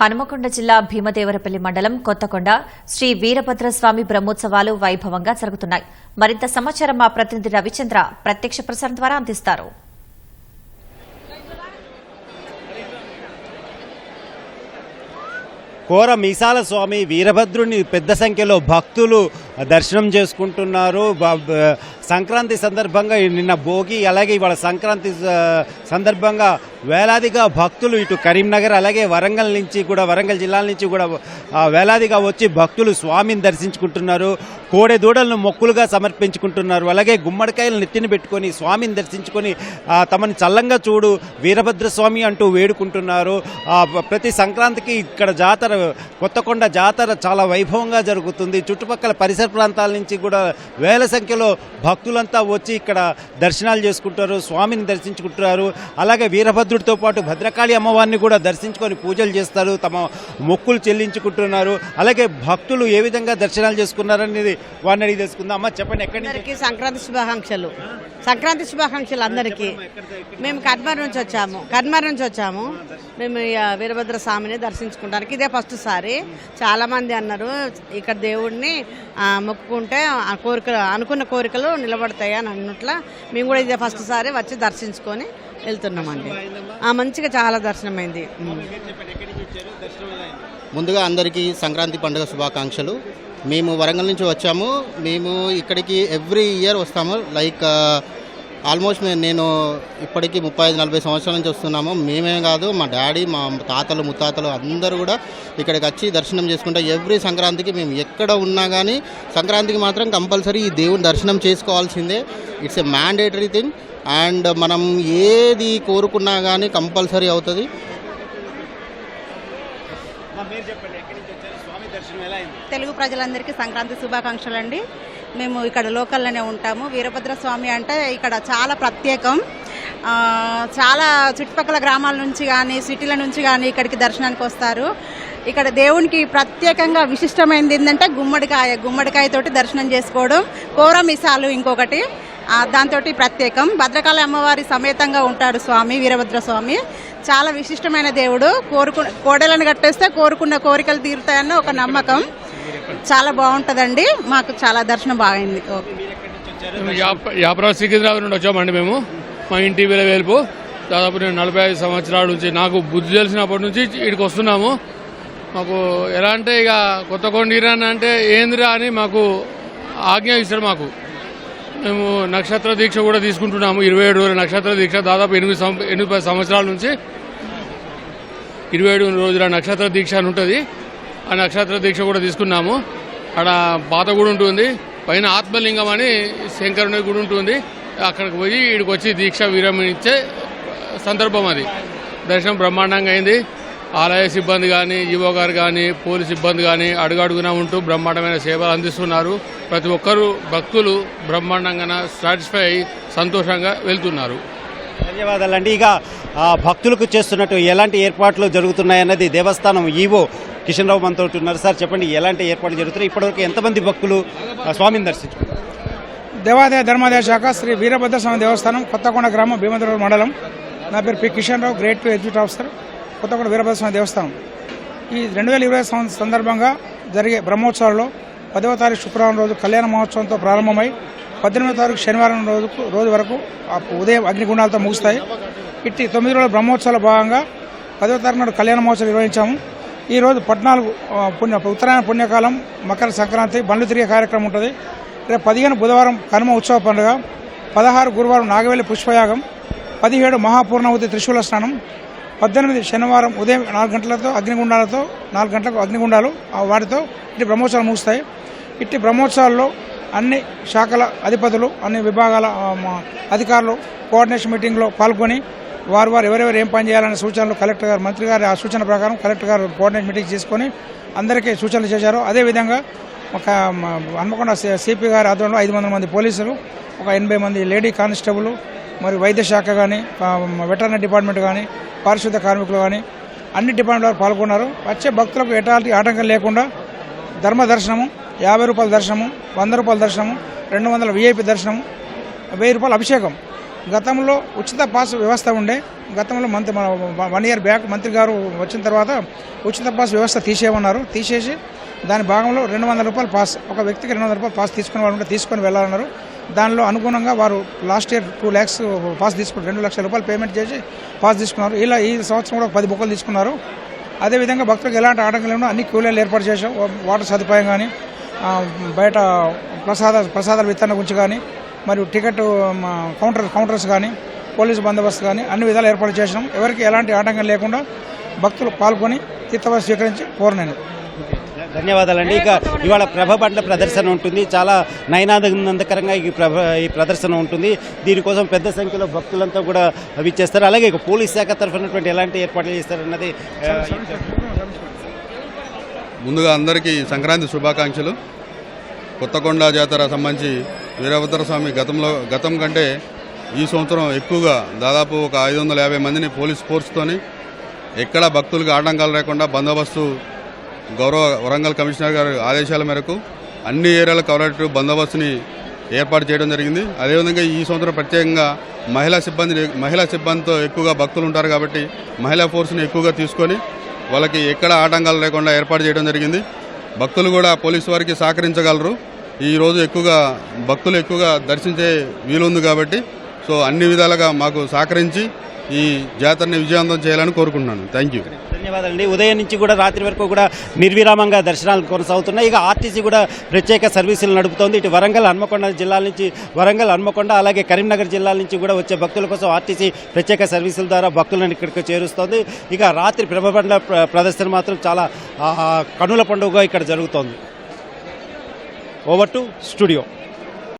హనుమకొండ జిల్లా భీమదేవరపల్లి మండలం కొత్తకొండ శ్రీ వీరభద్రస్వామి బ్రహ్మోత్సవాలు వైభవంగా జరుగుతున్నాయి. మరింత సమాచారం మా ప్రతినిధి రవిచంద్ర ప్రత్యక్ష ప్రసారం ద్వారా అందిస్తారు. కోర మీసాల స్వామి వీరభద్రుని పెద్ద సంఖ్యలో భక్తులు దర్శనం చేసుకుంటున్నారు. సంక్రాంతి సందర్భంగా నిన్న భోగి, అలాగే ఇవాళ సంక్రాంతి సందర్భంగా వేలాదిగా భక్తులు ఇటు కరీంనగర్ అలాగే వరంగల్ జిల్లాల నుంచి కూడా వేలాదిగా వచ్చి భక్తులు స్వామిని దర్శించుకుంటున్నారు. కోడె దూడలను మొక్కులుగా సమర్పించుకుంటున్నారు. అలాగే గుమ్మడికాయలు నెత్తిని పెట్టుకొని స్వామిని దర్శించుకొని తమని చల్లంగా చూడు వీరభద్ర స్వామి అంటూ వేడుకుంటున్నారు. ప్రతి సంక్రాంతికి ఇక్కడ జాతర, కొత్తకొండ జాతర చాలా వైభవంగా జరుగుతుంది. చుట్టుపక్కల పరిసర ప్రాంతాల నుంచి కూడా వేల సంఖ్యలో భక్తులంతా వచ్చి ఇక్కడ దర్శనాలు చేసుకుంటారు, స్వామిని దర్శించుకుంటున్నారు. అలాగే వీరభద్రుడితో పాటు భద్రకాళి అమ్మవారిని కూడా దర్శించుకొని పూజలు చేస్తారు, తమ మొక్కులు చెల్లించుకుంటున్నారు. అలాగే భక్తులు ఏ విధంగా దర్శనాలు చేసుకున్నారనేది వారిని అడిగి తెలుసుకుందాం. అమ్మ చెప్పండి, ఎక్కడి నుంచి? సంక్రాంతి శుభాకాంక్షలు అందరికీ. మేము కర్మర్ నుంచి వచ్చాము. మేము వీరభద్ర స్వామిని దర్శించుకుంటానికి ఇదే ఫస్ట్ సారి. చాలా మంది అన్నారు ఇక్కడ దేవుడిని మొక్కుకుంటే అనుకున్న కోరికలు నిలబడతాయి అని అన్నట్ల మేము కూడా ఇదే ఫస్ట్ సారి వచ్చి దర్శించుకొని వెళ్తున్నామండి. మంచిగా చాలా దర్శనమైంది. ముందుగా అందరికీ సంక్రాంతి పండుగ శుభాకాంక్షలు. మేము వరంగల్ నుంచి వచ్చాము. మేము ఇక్కడికి ఎవ్రీ ఇయర్ వస్తాము. లైక్ ఆల్మోస్ట్ నేను ఇప్పటికీ 35-40 సంవత్సరాల నుంచి వస్తున్నాము. మేమే కాదు, మా డాడీ, మా తాతలు, ముత్తాతలు అందరూ కూడా ఇక్కడికి వచ్చి దర్శనం చేసుకుంటాం. ఎవ్రీ సంక్రాంతికి మేము ఎక్కడ ఉన్నా కానీ సంక్రాంతికి మాత్రం కంపల్సరీ ఈ దేవుని దర్శనం చేసుకోవాల్సిందే. It's a mandatory thing. And మనం ఏది కోరుకున్నా కానీ కంపల్సరీ అవుతుంది. తెలుగు ప్రజలందరికీ సంక్రాంతి శుభాకాంక్షలు అండి. మేము ఇక్కడ లోకల్లోనే ఉంటాము. వీరభద్ర స్వామి అంటే ఇక్కడ చాలా ప్రత్యేకం. చాలా చుట్టుపక్కల గ్రామాల నుంచి కానీ సిటీల నుంచి కానీ ఇక్కడికి దర్శనానికి వస్తారు. ఇక్కడ దేవునికి ప్రత్యేకంగా విశిష్టమైనది ఏంటంటే గుమ్మడికాయతోటి దర్శనం చేసుకోవడం, కోరమిసాలు ఇంకొకటి దాంతో ప్రత్యేకం. భద్రకాళి అమ్మవారి సమేతంగా ఉంటాడు స్వామి, వీరభద్ర స్వామి. చాలా విశిష్టమైన దేవుడు. కోడలను కట్టేస్తే కోరుకున్న కోరికలు తీరుతాయన్న ఒక నమ్మకం. చాలా బాగుంటుందండి. మాకు చాలా దర్శనం బాగైంది. యాప్రా సికింద్రాబాద్ నుండి వచ్చామండి మేము. మా ఇంటి వేలుపు దాదాపు నేను 45 సంవత్సరాల నుంచి, నాకు బుద్ధి తెలిసినప్పటి నుంచి ఇక్కడికి వస్తున్నాము. మాకు ఎలా అంటే ఇక కొత్తకొండ అంటే ఏందిరా అని మాకు ఆజ్ఞ ఇస్తారు. మాకు మేము నక్షత్ర దీక్ష కూడా తీసుకుంటున్నాము. 27 రోజుల నక్షత్ర దీక్ష. దాదాపు 8 సంవత్సరాల నుంచి 27 రోజుల నక్షత్ర దీక్ష అని ఉంటుంది. ఆ నక్షత్ర దీక్ష కూడా తీసుకున్నాము. అక్కడ పాత గుడి ఉంటుంది, పైన ఆత్మలింగం అని శంకరుని గుడి ఉంటుంది. అక్కడికి పోయి ఇక్కడికి వచ్చి దీక్ష విరమించే సందర్భం అది. దర్శనం బ్రహ్మాండంగా అయింది. ఆలయ సిబ్బంది కానీ, ఈవో గారు కానీ, పోలీస్ సిబ్బంది కానీ అడుగడుగునా ఉంటూ బ్రహ్మాండమైన సేవలు అందిస్తున్నారు. ప్రతి ఒక్కరూ భక్తులు బ్రహ్మాండంగా సాటిస్ఫై అయ్యి సంతోషంగా వెళ్తున్నారు. ధన్యవాదాలండి. ఇక భక్తులకు చేస్తున్నట్టు ఎలాంటి ఏర్పాట్లు జరుగుతున్నాయన్నది దేవస్థానం ఈవో కిషన్ రావు మనతో ఉన్నారు. సార్ చెప్పండి, ఎలాంటి ఏర్పాట్లు జరుగుతున్నాయి? ఇప్పటివరకు ఎంతమంది భక్తులు స్వామిని దర్శించుకున్నారు? దేవాదాయ ధర్మాదాయ శాఖ శ్రీ వీరభద్ర స్వామి దేవస్థానం, కొత్తకొండ గ్రామం, భీమదేవరపల్లి మండలం. నా పేరు P Kishan Rao, grade 2 executive officer, Kothakonda Veerabhadra Swamy Devasthanam. ఈ 2020 సందర్భంగా జరిగే బ్రహ్మోత్సవాల్లో 10వ తారీఖు శుక్రవారం రోజు కళ్యాణ మహోత్సవంతో ప్రారంభమై 18వ తారీఖు శనివారం రోజు వరకు ఉదయం అగ్నిగుండాలతో ముగుస్తాయి. ఇట్టి 9 రోజుల బ్రహ్మోత్సవాల భాగంగా 10వ తారీఖు నాడు కళ్యాణ మహోత్సవం నిర్వహించాము. ఈరోజు 14 ఉత్తరాయణ పుణ్యకాలం, మకర సంక్రాంతి, బండ్లు తిరిగే కార్యక్రమం ఉంటుంది. రేపు 15 బుధవారం కనుమ ఉత్సవ పండుగ, 16 గురువారం నాగవెల్లి పుష్పయాగం, 17 మహాపూర్ణావతి త్రిశూల స్నానం, 18 శనివారం ఉదయం 4 గంటలతో 4 గంటలకు అగ్నిగుండాలు, వాటితో ఇట్టి బ్రహ్మోత్సవాలు ముగుస్తాయి. ఇట్టి బ్రహ్మోత్సవాల్లో అన్ని శాఖల అధిపతులు, అన్ని విభాగాల అధికారులు కోఆర్డినేషన్ మీటింగ్లో పాల్గొని వారు ఎవరెవరు ఏం పని చేయాలనే సూచనలు కలెక్టర్ గారు, మంత్రి గారి ఆ సూచన ప్రకారం కలెక్టర్ గారు కోఆర్డినేషన్ మీటింగ్ చేసుకొని అందరికీ సూచనలు చేశారు. అదేవిధంగా ఒక హన్మకొండ సిపి గారి ఆధ్వర్యంలో 500 మంది పోలీసులు, ఒక 80 మంది లేడీ కానిస్టేబుల్, మరి వైద్య శాఖ కానీ, వెటర్నరీ డిపార్ట్మెంట్ కానీ, పారిశుద్ధ కార్మికులు కానీ అన్ని డిపార్ట్మెంట్ పాల్గొన్నారు. వచ్చే భక్తులకు ఎలాంటి ఆటంకం లేకుండా ధర్మ దర్శనము, 50 రూపాయల దర్శనము, 100 రూపాయల దర్శనము, 200 VIP దర్శనము, 1000 రూపాయల అభిషేకం గతంలో ఉచిత పాస్ వ్యవస్థ ఉండే. గతంలో 1 ఇయర్ బ్యాక్ మంత్రి గారు వచ్చిన తర్వాత ఉచిత పాస్ వ్యవస్థ తీసేయమన్నారు. తీసేసి దాని భాగంలో 200 రూపాయలు పాస్, ఒక వ్యక్తికి 200 రూపాయలు పాస్ తీసుకునే వాళ్ళు ఉంటే తీసుకొని వెళ్ళాలన్నారు. దానిలో అనుగుణంగా వారు లాస్ట్ ఇయర్ 2 lakhs పాస్ తీసుకున్నారు. 2 లక్షల రూపాయలు పేమెంట్ చేసి పాస్ తీసుకున్నారు. ఇలా ఈ సంవత్సరం కూడా 10 బుక్కలు తీసుకున్నారు. అదేవిధంగా భక్తులకు ఎలాంటి ఆటంకాలు లేకుండా అన్ని క్యూలైన్లు ఏర్పాటు చేశాం. వాటర్ సదుపాయం కానీ, బయట ప్రసాదాల వితరణ గురించి కానీ, మరియు టికెట్ కౌంటర్స్ కానీ, పోలీసు బందోబస్తు కానీ అన్ని విధాలు ఏర్పాటు చేసినాం. ఎవరికి ఎలాంటి ఆటంకం లేకుండా భక్తులు పాల్గొని తీర్థవారి స్వీకరించి కోరనేది. ధన్యవాదాలండి. ఇక ఇవాళ ప్రభ బండ్ల ప్రదర్శన ఉంటుంది. చాలా నయనానందకరంగా ఈ ప్రదర్శన ఉంటుంది. దీనికోసం పెద్ద సంఖ్యలో భక్తులంతా కూడా విచ్చేస్తారు. అలాగే ఇక పోలీస్ శాఖ తరఫున ఎలాంటి ఏర్పాట్లు చేస్తారన్నది ముందుగా అందరికీ సంక్రాంతి శుభాకాంక్షలు. కొత్తకొండ జాతర సంబంధించి వీరభద్రస్వామి గతం కంటే ఈ సంవత్సరం ఎక్కువగా దాదాపు ఒక 550 మందిని పోలీస్ ఫోర్స్తోని ఎక్కడ భక్తులకు ఆటంకాలు లేకుండా బందోబస్తు గౌరవ వరంగల్ కమిషనర్ గారి ఆదేశాల మేరకు అన్ని ఏరియాల కవరేటివ్ బందోబస్తుని ఏర్పాటు చేయడం జరిగింది. అదేవిధంగా ఈ సంవత్సరం ప్రత్యేకంగా మహిళా సిబ్బందితో ఎక్కువగా భక్తులు ఉంటారు కాబట్టి మహిళా ఫోర్స్ని ఎక్కువగా తీసుకొని వాళ్ళకి ఎక్కడ ఆటంకాలు లేకుండా ఏర్పాటు చేయడం జరిగింది. భక్తులు కూడా పోలీసు వారికి సహకరించగలరు. ఈరోజు భక్తులు ఎక్కువగా దర్శించే వీలుంది కాబట్టి సో అన్ని విధాలుగా మాకు సహకరించి ఈ జాతరని విజయవంతం చేయాలని కోరుకుంటున్నాను. Thank you. ధన్యవాదాలండి. ఉదయం నుంచి కూడా రాత్రి వరకు కూడా నిర్విరామంగా దర్శనాలు కొనసాగుతున్నాయి. ఇక ఆర్టీసీ కూడా ప్రత్యేక సర్వీసులు నడుపుతోంది. ఇటు వరంగల్ హన్మకొండ జిల్లాల నుంచి అలాగే కరీంనగర్ జిల్లాల నుంచి కూడా వచ్చే భక్తుల కోసం ఆర్టీసీ ప్రత్యేక సర్వీసుల ద్వారా భక్తులను ఇక్కడికి చేరుస్తోంది. ఇక రాత్రి ప్రభబండ్ల ప్రదర్శన మాత్రం చాలా కనుల పండుగగా ఇక్కడ జరుగుతోంది. Over to studio.